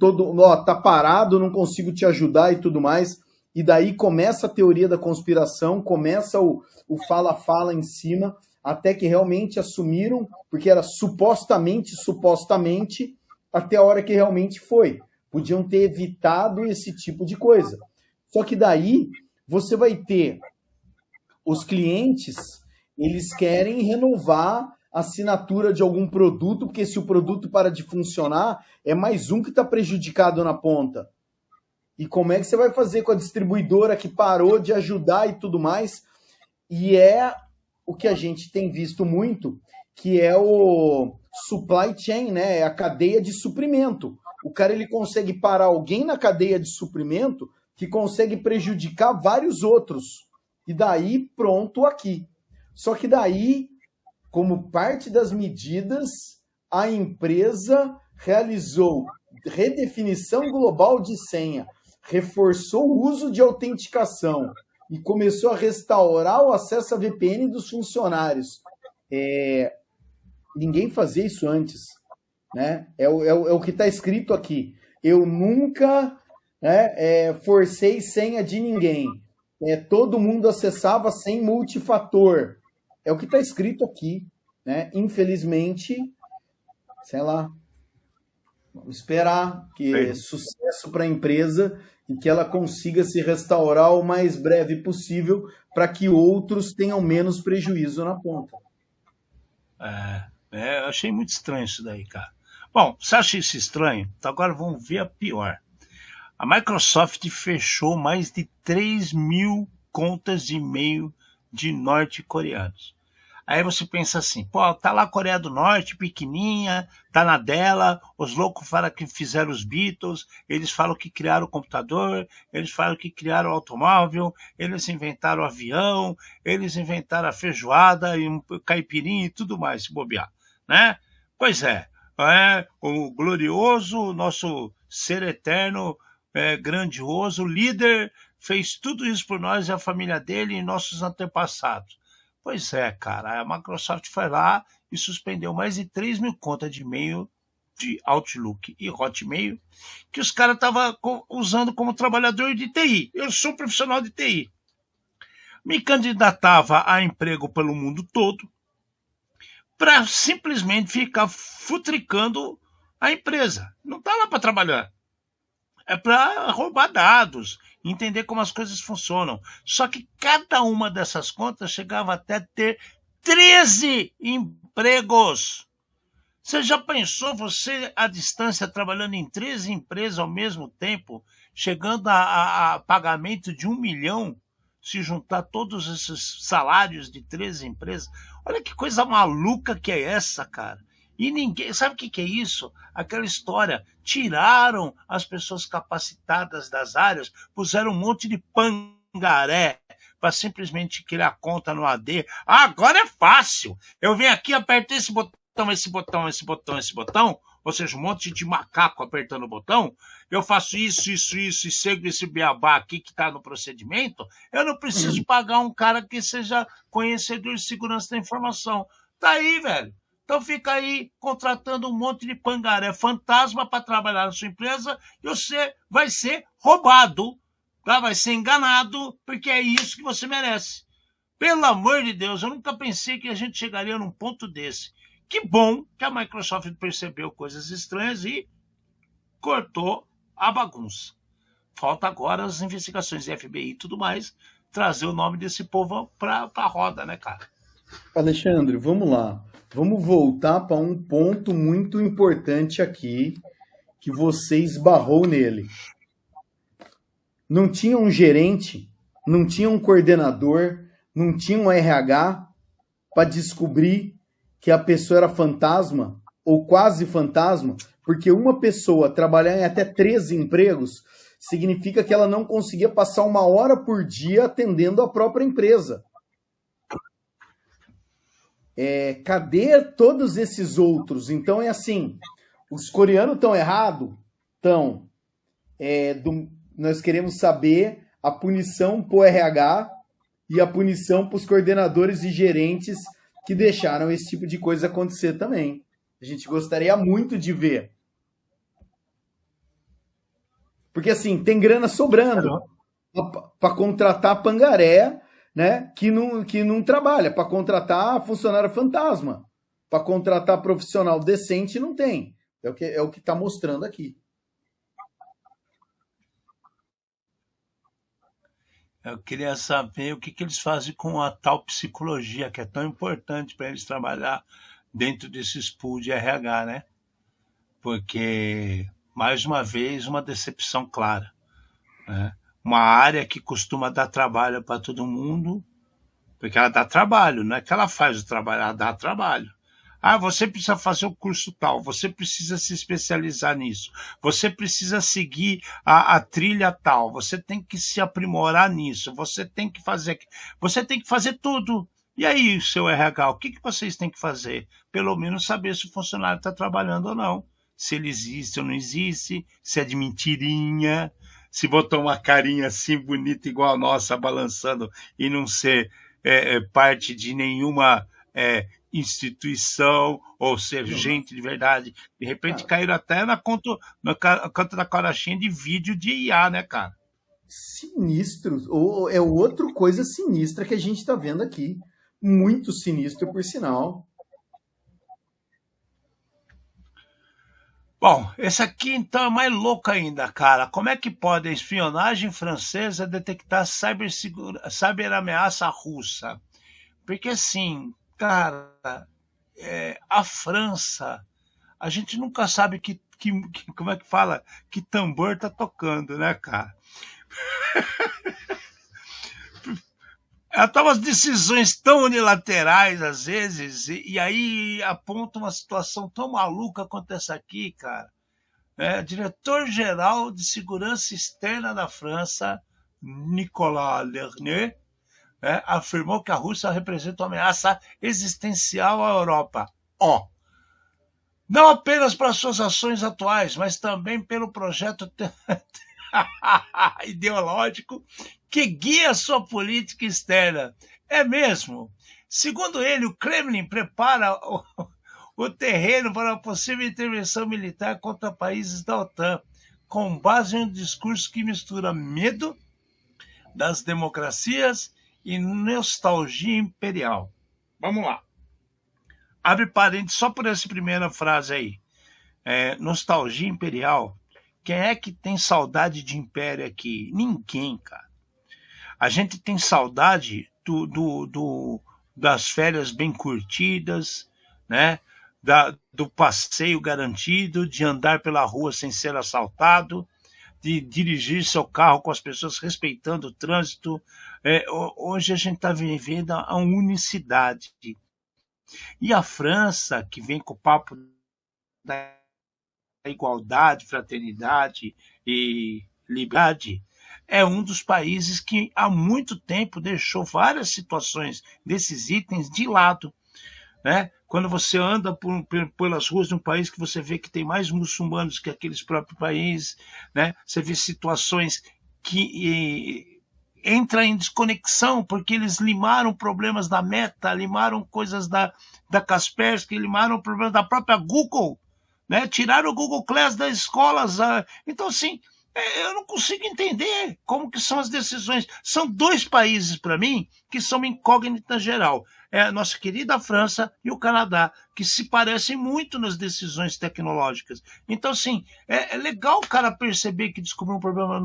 tá parado, não consigo te ajudar e tudo mais, e daí começa a teoria da conspiração, começa o fala-fala em cima, até que realmente assumiram, porque era supostamente, até a hora que realmente foi. Podiam ter evitado esse tipo de coisa. Só que daí você vai ter os clientes, eles querem renovar a assinatura de algum produto, porque se o produto para de funcionar, é mais um que está prejudicado na ponta. E como é que você vai fazer com a distribuidora que parou de ajudar e tudo mais? E é o que a gente tem visto muito, que é o supply chain, né? É a cadeia de suprimento. O cara ele consegue parar alguém na cadeia de suprimento que consegue prejudicar vários outros. E daí, pronto aqui. Só que daí, como parte das medidas, a empresa realizou redefinição global de senha, reforçou o uso de autenticação e começou a restaurar o acesso à VPN dos funcionários. Ninguém fazia isso antes, né? É o que está escrito aqui. Eu nunca forcei senha de ninguém. Todo mundo acessava sem multifator. É o que está escrito aqui, né? Infelizmente, sei lá, vamos esperar que sucesso para a empresa e que ela consiga se restaurar o mais breve possível para que outros tenham menos prejuízo na ponta. Eu achei muito estranho isso daí, cara. Bom, você acha isso estranho? Então agora vamos ver a pior. A Microsoft fechou mais de 3.000 contas de e-mail de norte-coreanos. Aí você pensa assim, tá lá a Coreia do Norte, pequenininha, tá na dela, os loucos falam que fizeram os Beatles, eles falam que criaram o computador, eles falam que criaram o automóvel, eles inventaram o avião, eles inventaram a feijoada e um caipirinha e tudo mais, se bobear, né? Pois o glorioso, nosso ser eterno, grandioso, líder, fez tudo isso por nós e a família dele e nossos antepassados. Pois cara, a Microsoft foi lá e suspendeu mais de 3.000 contas de e-mail de Outlook e Hotmail que os caras estavam usando como trabalhador de TI. Eu sou profissional de TI. Me candidatava a emprego pelo mundo todo, para simplesmente ficar futricando a empresa. Não está lá para trabalhar. É para roubar dados, entender como as coisas funcionam. Só que cada uma dessas contas chegava até ter 13 empregos. Você já pensou você à distância trabalhando em 13 empresas ao mesmo tempo, chegando a pagamento de 1 milhão, se juntar todos esses salários de 13 empresas? Olha que coisa maluca que é essa, cara. E ninguém. Sabe o que é isso? Aquela história. Tiraram as pessoas capacitadas das áreas, puseram um monte de pangaré para simplesmente criar conta no AD. Ah, agora é fácil. Eu venho aqui, aperto esse botão, esse botão, esse botão, esse botão, ou seja, um monte de macaco apertando o botão. Eu faço isso, e sigo esse beabá aqui que está no procedimento. Eu não preciso pagar um cara que seja conhecedor de segurança da informação. Tá aí, velho. Então fica aí contratando um monte de pangaré fantasma para trabalhar na sua empresa e você vai ser roubado, tá? Vai ser enganado, porque é isso que você merece. Pelo amor de Deus, eu nunca pensei que a gente chegaria num ponto desse. Que bom que a Microsoft percebeu coisas estranhas e cortou a bagunça. Falta agora as investigações de FBI e tudo mais, trazer o nome desse povo para a roda, né, cara? Alexandre, vamos lá. Vamos voltar para um ponto muito importante aqui, que você esbarrou nele. Não tinha um gerente, não tinha um coordenador, não tinha um RH para descobrir que a pessoa era fantasma ou quase fantasma, porque uma pessoa trabalhar em até 13 empregos significa que ela não conseguia passar 1 hora por dia atendendo a própria empresa. Cadê todos esses outros? Então é assim, os coreanos estão errados? Estão. Nós queremos saber a punição para o RH e a punição para os coordenadores e gerentes que deixaram esse tipo de coisa acontecer também. A gente gostaria muito de ver. Porque assim, tem grana sobrando para contratar pangaré, né, que não trabalha, para contratar funcionário fantasma, para contratar profissional decente não tem. É o que está mostrando aqui. Eu queria saber o que eles fazem com a tal psicologia, que é tão importante para eles trabalhar dentro desses pools de RH, né? Porque, mais uma vez, uma decepção clara, né? Uma área que costuma dar trabalho para todo mundo, porque ela dá trabalho, não é que ela faz o trabalho, ela dá trabalho. Ah, você precisa fazer o curso tal, você precisa se especializar nisso, você precisa seguir a trilha tal, você tem que se aprimorar nisso, você tem que fazer tudo. E aí, seu RH, o que vocês têm que fazer? Pelo menos saber se o funcionário está trabalhando ou não, se ele existe ou não existe, se é de mentirinha, se botou uma carinha assim bonita igual a nossa, balançando e não ser parte de nenhuma instituição, ou ser gente de verdade. De repente caíram até no canto da corachinha de vídeo de IA, né, cara? Sinistro. Ou é outra coisa sinistra que a gente está vendo aqui. Muito sinistro, por sinal. Bom, esse aqui então é mais louco ainda, cara. Como é que pode a espionagem francesa detectar cyberameaça russa? Porque assim, cara, a França, a gente nunca sabe como é que fala, que tambor tá tocando, né, cara? Ela toma as decisões tão unilaterais, às vezes, e aí aponta uma situação tão maluca quanto essa aqui, cara. Diretor-geral de Segurança Externa da França, Nicolas Lernier, afirmou que a Rússia representa uma ameaça existencial à Europa. Não apenas para suas ações atuais, mas também pelo projeto ideológico que guia sua política externa. É mesmo? Segundo ele, o Kremlin prepara o terreno para uma possível intervenção militar contra países da OTAN, com base em um discurso que mistura medo das democracias e nostalgia imperial. Vamos lá. abre parênteses só por essa primeira frase aí. Nostalgia imperial. Quem é que tem saudade de império aqui? Ninguém, cara. A gente tem saudade das férias bem curtidas, né? Do passeio garantido, de andar pela rua sem ser assaltado, de dirigir seu carro com as pessoas respeitando o trânsito. Hoje a gente está vivendo a unicidade. E a França, que vem com o papo da igualdade, fraternidade e liberdade, é um dos países que há muito tempo deixou várias situações desses itens de lado, né? Quando você anda pelas ruas de um país que você vê que tem mais muçulmanos que aqueles próprios países, né? Você vê situações que entra em desconexão, porque eles limaram problemas da Meta, limaram coisas da Kaspersky, limaram problemas da própria Google, né? Tiraram o Google Class das escolas. Então, assim, eu não consigo entender como que são as decisões. São dois países, para mim, que são uma incógnita geral. É a nossa querida França e o Canadá, que se parecem muito nas decisões tecnológicas. Então, assim, é legal o cara perceber que descobriu um problema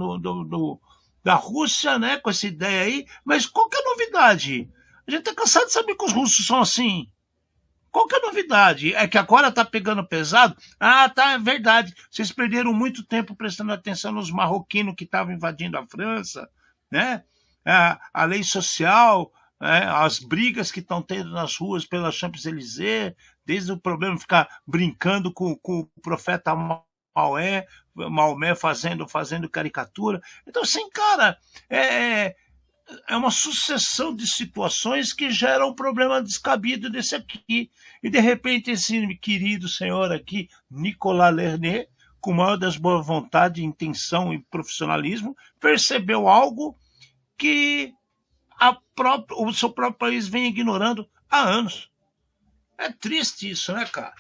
da Rússia, né, com essa ideia aí, mas qual que é a novidade? A gente está cansado de saber que os russos são assim. Qual que é a novidade? É que agora está pegando pesado? Tá, é verdade. Vocês perderam muito tempo prestando atenção nos marroquinos que estavam invadindo a França, né? A lei social, né? As brigas que estão tendo nas ruas pela Champs-Élysées, desde o problema de ficar brincando com o profeta Maomé fazendo caricatura. Então, assim, cara, é uma sucessão de situações que geram um problema descabido desse aqui. E, de repente, esse querido senhor aqui, Nicolas Lerner, com maior das boas vontade, intenção e profissionalismo, percebeu algo que o seu próprio país vem ignorando há anos. É triste isso, né, cara?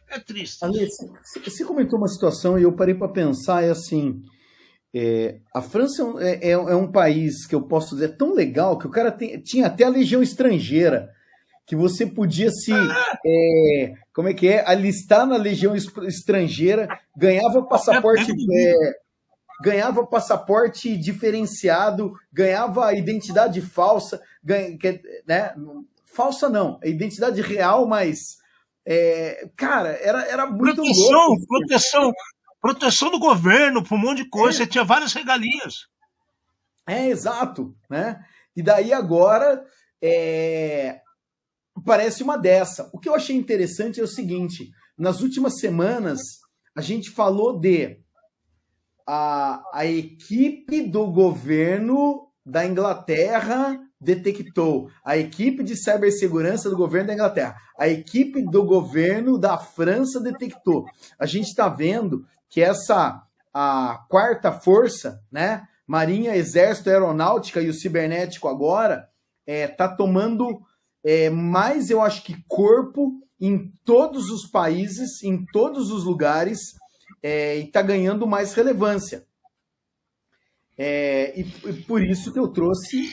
É triste. Ale, você comentou uma situação e eu parei para pensar, assim... a França é um país que eu posso dizer tão legal que o cara tinha até a legião estrangeira, que você podia se alistar na legião estrangeira, ganhava passaporte diferenciado, ganhava identidade falsa, né? Falsa não, identidade real, mas cara, era muito louco. Proteção do governo, para um monte de coisa, você tinha várias regalias. Exato, né? E daí agora parece uma dessa. O que eu achei interessante é o seguinte: nas últimas semanas a gente falou de a equipe do governo da Inglaterra detectou, a equipe de cibersegurança do governo da Inglaterra, a equipe do governo da França detectou. A gente está vendo que a quarta força, né, Marinha, Exército, Aeronáutica e o cibernético agora, está tomando mais, eu acho que, corpo em todos os países, em todos os lugares, e está ganhando mais relevância. E por isso que eu trouxe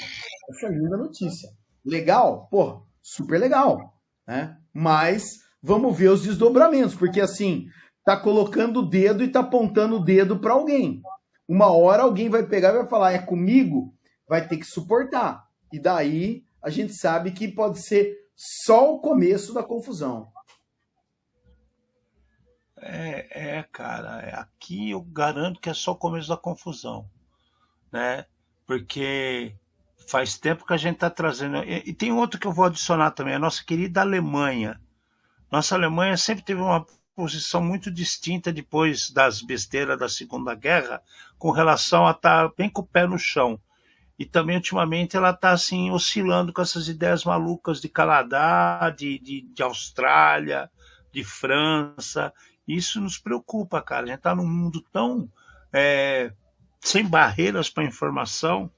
essa linda notícia. Legal? Pô, super legal, né? Mas vamos ver os desdobramentos, porque assim, tá colocando o dedo e tá apontando o dedo para alguém. Uma hora alguém vai pegar e vai falar, é comigo? Vai ter que suportar. E daí a gente sabe que pode ser só o começo da confusão. Cara, aqui eu garanto que é só o começo da confusão, né? Porque faz tempo que a gente está trazendo. E tem outro que eu vou adicionar também, a nossa querida Alemanha. Nossa Alemanha sempre teve uma posição muito distinta depois das besteiras da Segunda Guerra, com relação a estar bem com o pé no chão. E também, ultimamente, ela está assim, oscilando com essas ideias malucas de Canadá, de Austrália, de França. Isso nos preocupa, cara. A gente está num mundo tão sem barreiras para informação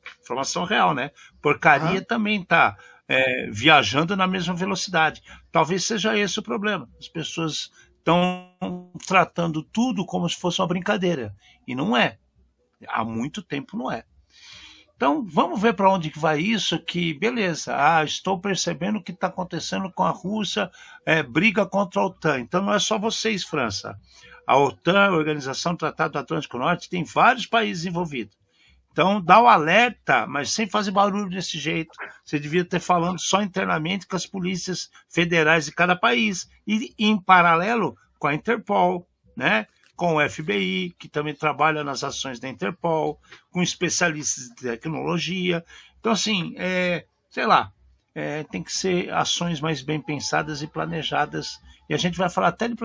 real, né? Porcaria também está viajando na mesma velocidade. Talvez seja esse o problema. As pessoas estão tratando tudo como se fosse uma brincadeira. E não é. Há muito tempo não é. Então, vamos ver para onde que vai isso, que beleza, estou percebendo o que está acontecendo com a Rússia, briga contra a OTAN. Então, não é só vocês, França. A OTAN, a Organização do Tratado do Atlântico Norte, tem vários países envolvidos. Então, dá o alerta, mas sem fazer barulho desse jeito. Você devia ter falando só internamente com as polícias federais de cada país. E, em paralelo, com a Interpol, né? Com o FBI, que também trabalha nas ações da Interpol, com especialistas de tecnologia. Então, assim, sei lá, tem que ser ações mais bem pensadas e planejadas. E a gente vai falar até de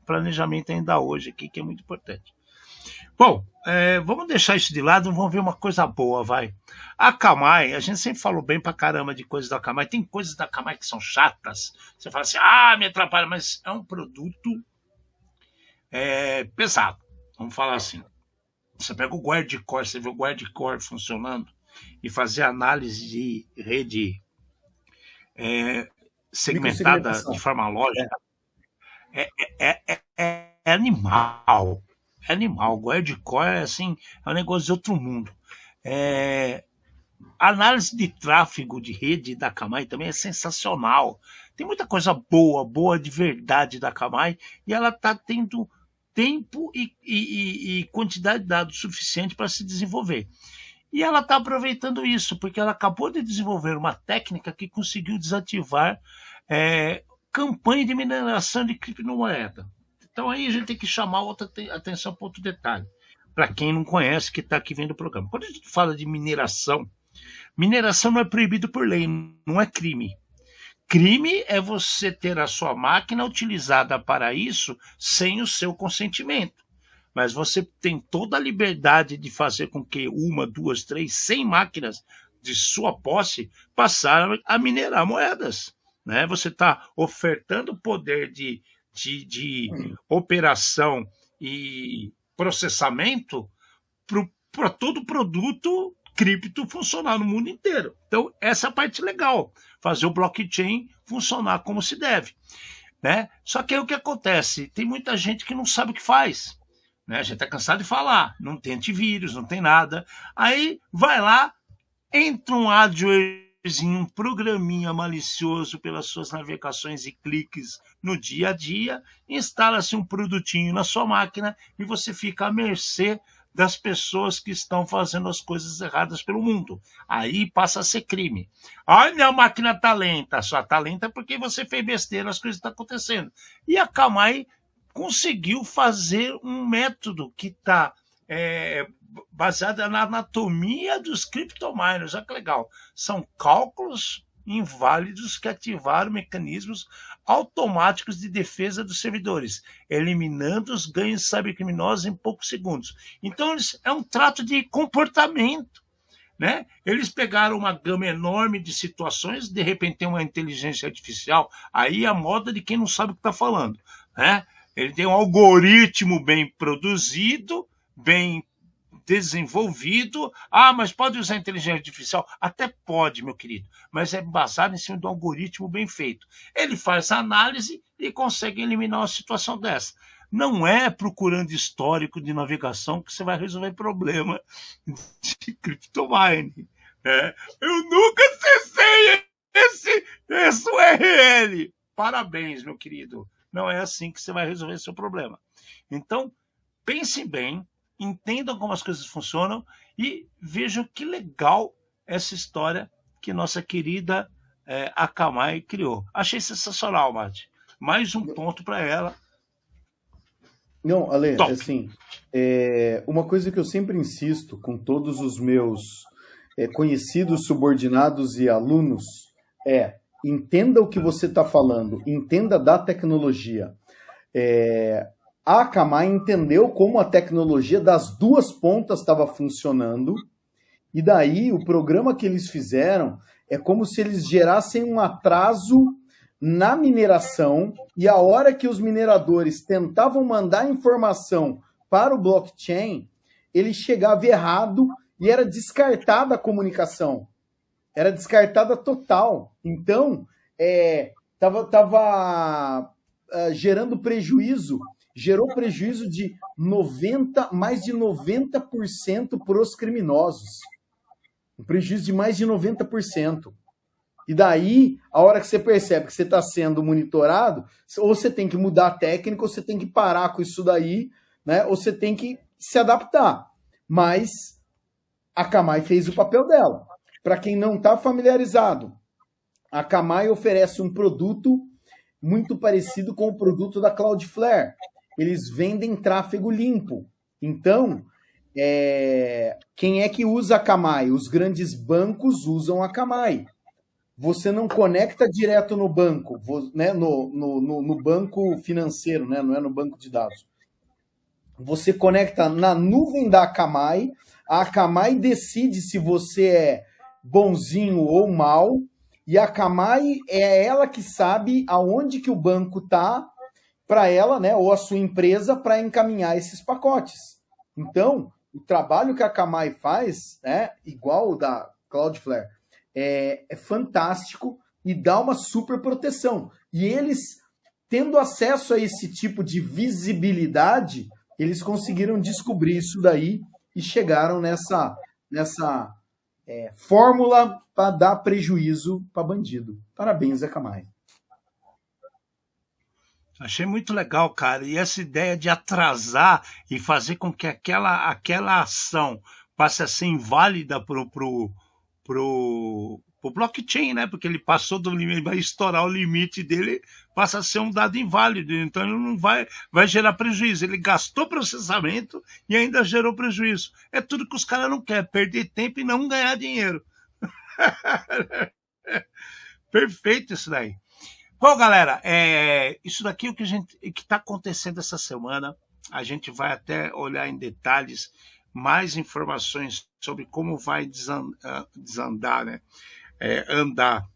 planejamento ainda hoje aqui, que é muito importante. Bom, vamos deixar isso de lado e vamos ver uma coisa boa, vai. A Akamai, a gente sempre falou bem pra caramba de coisas da Akamai. Tem coisas da Akamai que são chatas. Você fala assim, me atrapalha, mas é um produto pesado. Vamos falar assim. Você pega o Guardicore, você vê o Guardicore funcionando e fazer análise de rede segmentada de forma lógica. É animal. É animal. O Guardicore assim, é um negócio de outro mundo. A análise de tráfego de rede da Akamai também é sensacional. Tem muita coisa boa de verdade da Akamai e ela está tendo tempo e quantidade de dados suficiente para se desenvolver. E ela está aproveitando isso, porque ela acabou de desenvolver uma técnica que conseguiu desativar campanha de mineração de criptomoeda. Então aí a gente tem que chamar outra atenção para outro detalhe, para quem não conhece, que está aqui vendo o programa. Quando a gente fala de mineração não é proibido por lei, não é crime. Crime é você ter a sua máquina utilizada para isso sem o seu consentimento. Mas você tem toda a liberdade de fazer com que 1, 2, 3, 100 máquinas de sua posse passaram a minerar moedas. Né? Você está ofertando poder de operação e processamento para todo produto cripto funcionar no mundo inteiro. Então, essa é a parte legal, fazer o blockchain funcionar como se deve. Né? Só que aí o que acontece? Tem muita gente que não sabe o que faz. Né? A gente está cansado de falar, não tem antivírus, não tem nada. Aí vai lá, entra um adwarezinho, um programinha malicioso pelas suas navegações e cliques no dia a dia, instala-se um produtinho na sua máquina e você fica à mercê das pessoas que estão fazendo as coisas erradas pelo mundo. Aí passa a ser crime. Minha máquina está lenta. Só está lenta porque você fez besteira, as coisas estão acontecendo. E a Akamai conseguiu fazer um método que está baseado na anatomia dos criptominers. Olha que legal. São cálculos inválidos que ativaram mecanismos automáticos de defesa dos servidores, eliminando os ganhos cybercriminosos em poucos segundos. Então, é um trato de comportamento. Né? Eles pegaram uma gama enorme de situações, de repente tem uma inteligência artificial, aí é a moda de quem não sabe o que está falando. Né? Ele tem um algoritmo bem produzido, bem desenvolvido. Mas pode usar inteligência artificial? Até pode, meu querido, mas é baseado em cima de um algoritmo bem feito. Ele faz a análise e consegue eliminar uma situação dessa. Não é procurando histórico de navegação que você vai resolver problema de criptomining. Eu nunca acessei esse URL. Parabéns, meu querido. Não é assim que você vai resolver seu problema. Então, pense bem, entendam como as coisas funcionam e vejam que legal essa história que nossa querida Akamai criou. Achei sensacional, Mate. Mais um ponto para ela. Não, Ale, assim, uma coisa que eu sempre insisto com todos os meus conhecidos, subordinados e alunos entenda o que você está falando, entenda da tecnologia. A Akamai entendeu como a tecnologia das duas pontas estava funcionando, e daí o programa que eles fizeram é como se eles gerassem um atraso na mineração, e a hora que os mineradores tentavam mandar informação para o blockchain, ele chegava errado e era descartada a comunicação. Era descartada total. Então, estava gerando prejuízo. Gerou prejuízo de mais de 90% para os criminosos. um prejuízo de mais de 90%. E daí, a hora que você percebe que você está sendo monitorado, ou você tem que mudar a técnica, ou você tem que parar com isso daí, né? Ou você tem que se adaptar. Mas a Akamai fez o papel dela. Para quem não está familiarizado, a Akamai oferece um produto muito parecido com o produto da Cloudflare. Eles vendem tráfego limpo. Então, quem é que usa a Akamai? Os grandes bancos usam a Akamai. Você não conecta direto no banco, né? no banco financeiro, né? Não é no banco de dados. Você conecta na nuvem da Akamai. A Akamai decide se você é bonzinho ou mal. E a Akamai é ela que sabe aonde que o banco está para ela, né, ou a sua empresa, para encaminhar esses pacotes. Então, o trabalho que a Akamai faz, né, igual o da Cloudflare, é fantástico e dá uma super proteção. E eles, tendo acesso a esse tipo de visibilidade, eles conseguiram descobrir isso daí e chegaram nessa fórmula para dar prejuízo para bandido. Parabéns, Akamai. Achei muito legal, cara. E essa ideia de atrasar e fazer com que aquela ação passe a ser inválida pro blockchain, né? Porque ele passou do limite, vai estourar o limite dele, passa a ser um dado inválido. Então ele não vai gerar prejuízo. Ele gastou processamento e ainda gerou prejuízo. É tudo que os caras não querem, perder tempo e não ganhar dinheiro. Perfeito isso daí. Bom, galera, isso daqui é o que está acontecendo essa semana. A gente vai até olhar em detalhes mais informações sobre como vai desandar, né? Andar.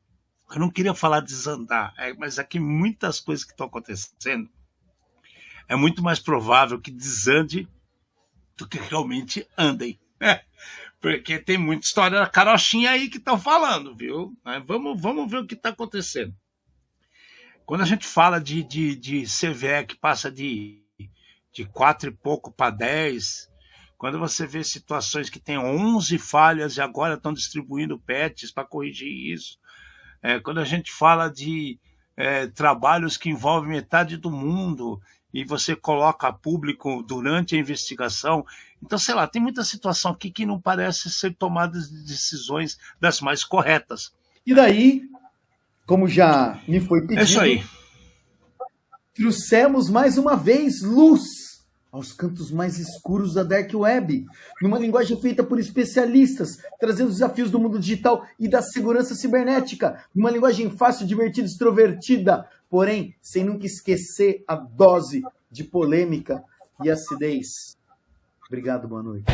Eu não queria falar desandar, mas aqui muitas coisas que estão acontecendo. É muito mais provável que desande do que realmente andem. Porque tem muita história da carochinha aí que estão falando, viu? Mas vamos ver o que está acontecendo. Quando a gente fala de CVE que passa de 4 e pouco para 10, quando você vê situações que tem 11 falhas e agora estão distribuindo patches para corrigir isso, quando a gente fala de trabalhos que envolvem metade do mundo e você coloca a público durante a investigação, então, sei lá, tem muita situação aqui que não parece ser tomadas de decisões das mais corretas. E daí, como já me foi pedido, é isso aí. Trouxemos mais uma vez luz aos cantos mais escuros da Dark Web, numa linguagem feita por especialistas, trazendo os desafios do mundo digital e da segurança cibernética, numa linguagem fácil, divertida, extrovertida, porém, sem nunca esquecer a dose de polêmica e acidez. Obrigado, boa noite.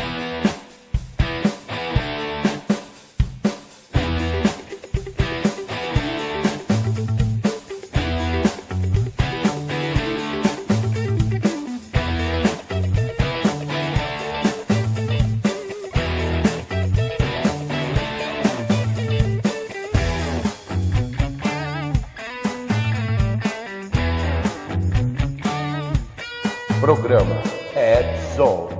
Programa Ed Zone.